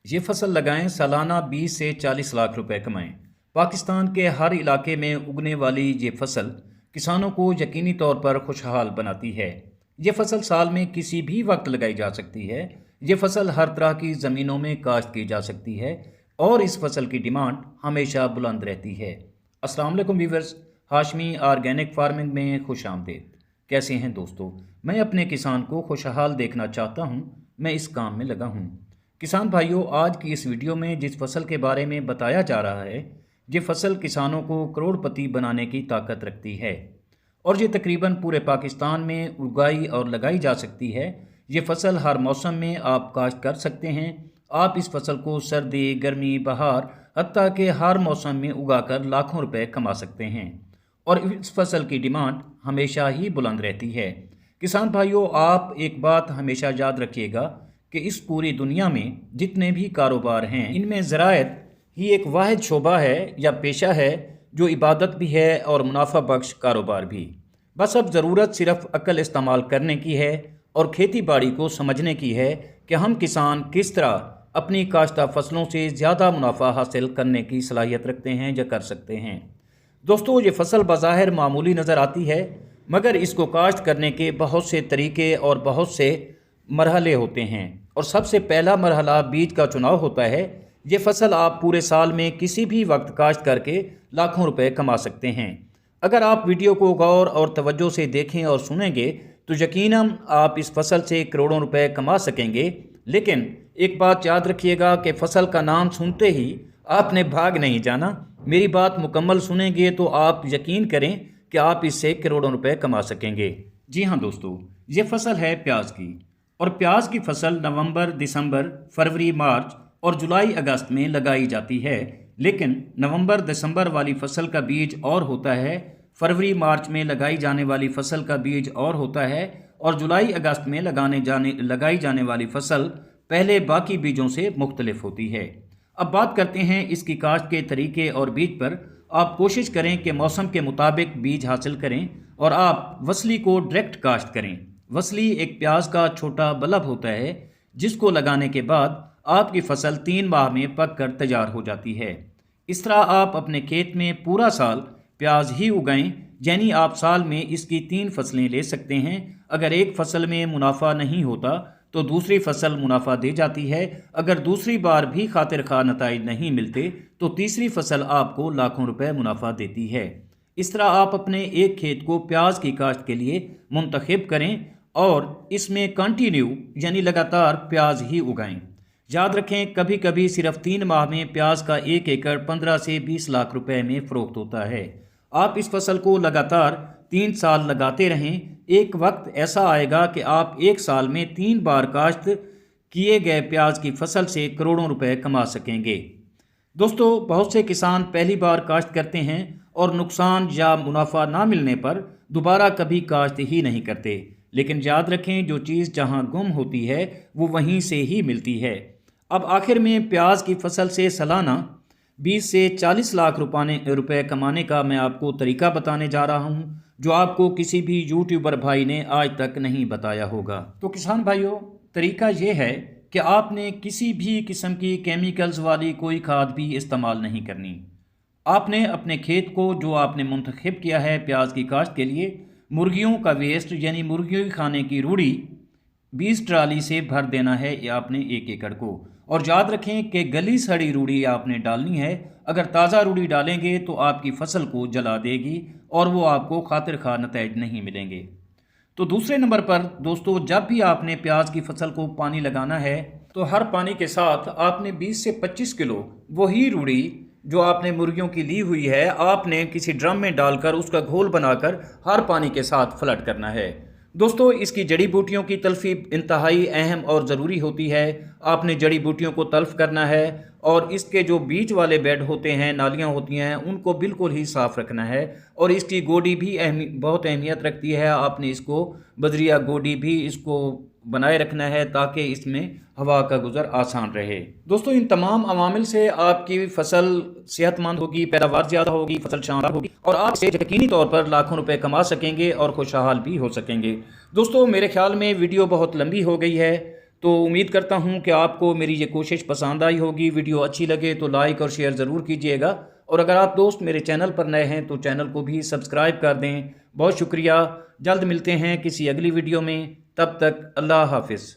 ये फसल लगाएं, सालाना 20 से 40 लाख रुपए कमाएं। पाकिस्तान के हर इलाके में उगने वाली ये फसल किसानों को यकीनी तौर पर खुशहाल बनाती है। ये फसल साल में किसी भी वक्त लगाई जा सकती है। ये फसल हर तरह की ज़मीनों में काश्त की जा सकती है और इस फसल की डिमांड हमेशा बुलंद रहती है। अस्सलाम वालेकुम व्यूअर्स, हाशमी ऑर्गेनिक फार्मिंग में खुश आमदीद। कैसे हैं दोस्तों? मैं अपने किसान को खुशहाल देखना चाहता हूँ। मैं इस काम में लगा हूँ। किसान भाइयों, आज की इस वीडियो में जिस फसल के बारे में बताया जा रहा है, ये फसल किसानों को करोड़पति बनाने की ताकत रखती है और ये तकरीबन पूरे पाकिस्तान में उगाई और लगाई जा सकती है। ये फसल हर मौसम में आप काश्त कर सकते हैं। आप इस फसल को सर्दी, गर्मी, बहार, हत्ता के हर मौसम में उगाकर लाखों रुपए कमा सकते हैं और इस फसल की डिमांड हमेशा ही बुलंद रहती है। किसान भाइयों, आप एक बात हमेशा याद रखिएगा कि इस पूरी दुनिया में जितने भी कारोबार हैं, इनमें ज़राअत ही एक वाहिद शोबा है या पेशा है जो इबादत भी है और मुनाफा बख्श कारोबार भी। बस अब ज़रूरत सिर्फ अक्ल इस्तेमाल करने की है और खेती बाड़ी को समझने की है कि हम किसान किस तरह अपनी काश्ता फसलों से ज़्यादा मुनाफा हासिल करने की सलाहियत रखते हैं या कर सकते हैं। दोस्तों, ये फसल बज़ाहिर मामूली नज़र आती है, मगर इसको काश्त करने के बहुत से तरीके और बहुत से मरहले होते हैं और सबसे पहला मरहला बीज का चुनाव होता है। ये फसल आप पूरे साल में किसी भी वक्त काश्त करके लाखों रुपए कमा सकते हैं। अगर आप वीडियो को गौर और तवज्जो से देखें और सुनेंगे तो यकीनन आप इस फसल से करोड़ों रुपए कमा सकेंगे। लेकिन एक बात याद रखिएगा कि फसल का नाम सुनते ही आपने भाग नहीं जाना। मेरी बात मुकम्मल सुनेंगे तो आप यकीन करें कि आप इससे करोड़ों रुपए कमा सकेंगे। जी हाँ दोस्तों, ये फसल है प्याज की और प्याज की फसल नवंबर, दिसंबर, फरवरी, मार्च और जुलाई, अगस्त में लगाई जाती है। लेकिन नवंबर, दिसंबर वाली फसल का बीज और होता है, फरवरी, मार्च में लगाई जाने वाली फसल का बीज और होता है और जुलाई, अगस्त में लगाई जाने वाली फसल पहले बाकी बीजों से मुख्तलिफ होती है। अब बात करते हैं इसकी काश्त के तरीके और बीज पर। आप कोशिश करें कि मौसम के मुताबिक बीज हासिल करें और आप वसली को डायरेक्ट काश्त करें। वसली एक प्याज का छोटा बल्ब होता है जिसको लगाने के बाद आपकी फसल 3 माह में पक कर तैयार हो जाती है। इस तरह आप अपने खेत में पूरा साल प्याज ही उगाएं, यानी आप साल में इसकी 3 फसलें ले सकते हैं। अगर एक फसल में मुनाफा नहीं होता तो दूसरी फसल मुनाफा दे जाती है। अगर दूसरी बार भी खातिर खा नताइज नहीं मिलते तो तीसरी फसल आपको लाखों रुपए मुनाफा देती है। इस तरह आप अपने एक खेत को प्याज की काश्त के लिए मुंतखब करें और इसमें कंटिन्यू यानी लगातार प्याज ही उगाएं। याद रखें, कभी कभी सिर्फ 3 माह में प्याज का 1 एकड़ 15 से 20 लाख रुपए में फ़रोख्त होता है। आप इस फसल को लगातार 3 साल लगाते रहें। एक वक्त ऐसा आएगा कि आप एक साल में 3 बार काश्त किए गए प्याज की फसल से करोड़ों रुपए कमा सकेंगे। दोस्तों, बहुत से किसान पहली बार काश्त करते हैं और नुकसान या मुनाफा ना मिलने पर दोबारा कभी काश्त ही नहीं करते। लेकिन याद रखें, जो चीज़ जहां गुम होती है वो वहीं से ही मिलती है। अब आखिर में प्याज की फसल से सालाना 20 से 40 लाख रुपए कमाने का मैं आपको तरीका बताने जा रहा हूं, जो आपको किसी भी यूट्यूबर भाई ने आज तक नहीं बताया होगा। तो किसान भाइयों, तरीका ये है कि आपने किसी भी किस्म की केमिकल्स वाली कोई खाद भी इस्तेमाल नहीं करनी। आपने अपने खेत को जो आपने मुंतखब किया है प्याज की काश्त के लिए, मुर्गियों का वेस्ट यानी मुर्गियों के खाने की रूढ़ी 20 ट्राली से भर देना है ये आपने 1 एकड़ को। और याद रखें कि गली सड़ी रूढ़ी आपने डालनी है। अगर ताज़ा रूढ़ी डालेंगे तो आपकी फसल को जला देगी और वो आपको खातिर खा नतीजे नहीं मिलेंगे। तो दूसरे नंबर पर दोस्तों, जब भी आपने प्याज की फसल को पानी लगाना है तो हर पानी के साथ आपने 20 से 25 किलो वही रूढ़ी जो आपने मुर्गियों की ली हुई है, आपने किसी ड्रम में डालकर उसका घोल बनाकर हर पानी के साथ फ्लड करना है। दोस्तों, इसकी जड़ी बूटियों की तल्फी इंतहाई अहम और ज़रूरी होती है। आपने जड़ी बूटियों को तल्फ करना है और इसके जो बीच वाले बेड होते हैं, नालियाँ होती हैं, उनको बिल्कुल ही साफ़ रखना है। और इसकी गोडी भी बहुत अहमियत रखती है। आपने इसको बजरिया गोडी भी इसको बनाए रखना है ताकि इसमें हवा का गुजर आसान रहे। दोस्तों, इन तमाम अवामिल से आपकी फसल सेहतमंद होगी, पैदावार ज़्यादा होगी, फसल शानदार होगी और आप से यकीनी तौर पर लाखों रुपए कमा सकेंगे और खुशहाल भी हो सकेंगे। दोस्तों, मेरे ख्याल में वीडियो बहुत लंबी हो गई है, तो उम्मीद करता हूँ कि आपको मेरी ये कोशिश पसंद आई होगी। वीडियो अच्छी लगे तो लाइक और शेयर ज़रूर कीजिएगा, और अगर आप दोस्त मेरे चैनल पर नए हैं तो चैनल को भी सब्सक्राइब कर दें। बहुत शुक्रिया। जल्द मिलते हैं किसी अगली वीडियो में, तब तक अल्लाह हाफिज़।